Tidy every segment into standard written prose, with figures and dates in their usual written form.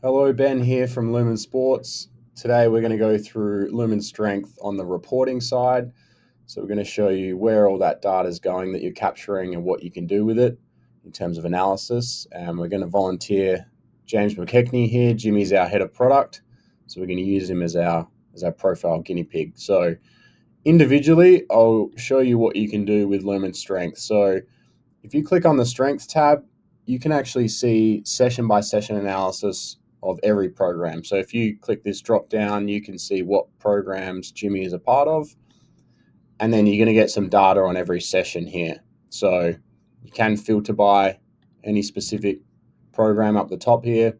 Hello, Ben here from Lumin Sports. Today we're going to go through Lumin Strength on the reporting side. So we're going to show you where all that data is going that you're capturing and what you can do with it in terms of analysis. And we're going to volunteer James McKechnie here. Jimmy's our head of product. So we're going to use him as our profile guinea pig. So individually, I'll show you what you can do with Lumin Strength. So if you click on the Strength tab, you can actually see session by session analysis of every program. So if you click this drop down, you can see what programs Jimmy is a part of, and then you're going to get some data on every session here. So you can filter by any specific program up the top here.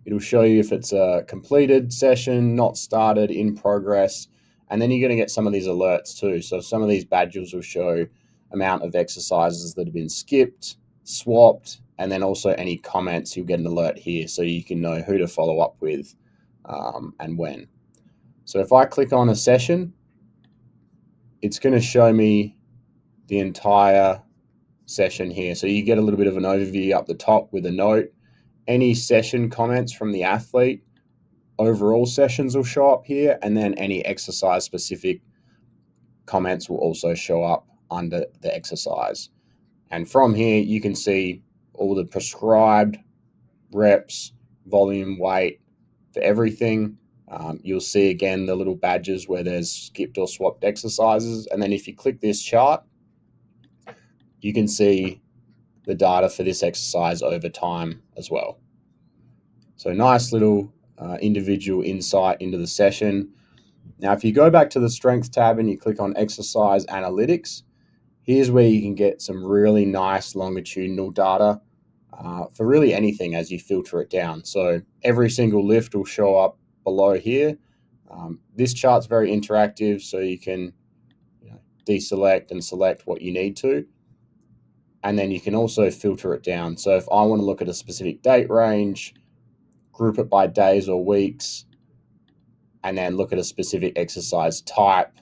It'll show you if it's a completed session, not started, in progress, and then you're going to get some of these alerts too. So some of these badges will show amount of exercises that have been skipped, swapped, and then also any comments. You'll get an alert here so you can know who to follow up with and when. So if I click on a session, it's going to show me the entire session here. So you get a little bit of an overview up the top with a note. Any session comments from the athlete, overall sessions will show up here, and then any exercise specific comments will also show up under the exercise. And from here, you can see all the prescribed reps, volume, weight for everything. You'll see again the little badges where there's skipped or swapped exercises. And then if you click this chart, you can see the data for this exercise over time as well. So nice little individual insight into the session. Now, if you go back to the Strength tab and you click on Exercise Analytics, here's where you can get some really nice longitudinal data for really anything as you filter it down. So every single lift will show up below here. This chart's very interactive, so you can deselect and select what you need to. And then you can also filter it down. So if I want to look at a specific date range, group it by days or weeks, and then look at a specific exercise type,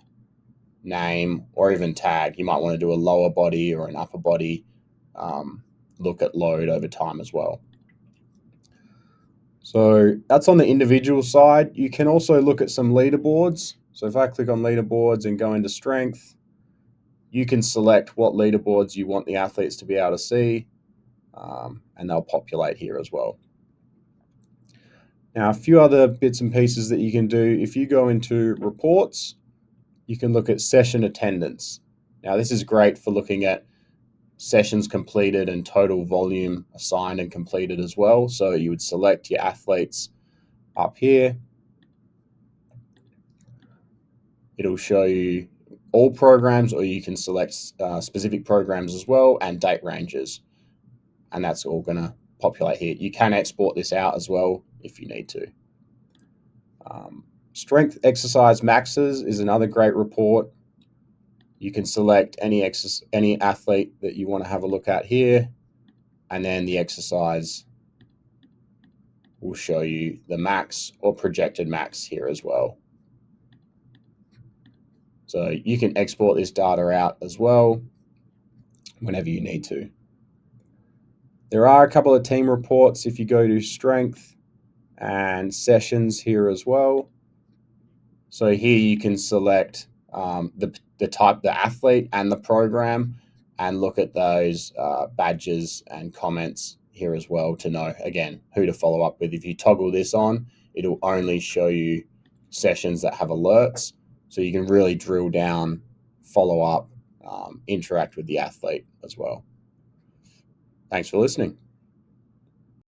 name, or even tag. You might want to do a lower body or an upper body look at load over time as well. So that's on the individual side. You can also look at some leaderboards. So if I click on leaderboards and go into strength, you can select what leaderboards you want the athletes to be able to see, and they'll populate here as well. Now, a few other bits and pieces that you can do. If you go into reports, you can look at session attendance. Now, this is great for looking at sessions completed and total volume assigned and completed as well. So you would select your athletes up here. It'll show you all programs, or you can select specific programs as well and date ranges. And that's all going to populate here. You can export this out as well if you need to. Strength exercise maxes is another great report. You can select any athlete that you want to have a look at here, and then the exercise will show you the max or projected max here as well. So you can export this data out as well whenever you need to. There are a couple of team reports if you go to strength and sessions here as well. So here you can select the type, the athlete and the program, and look at those badges and comments here as well to know, again, who to follow up with. If you toggle this on, it'll only show you sessions that have alerts, so you can really drill down, follow up, interact with the athlete as well. Thanks for listening.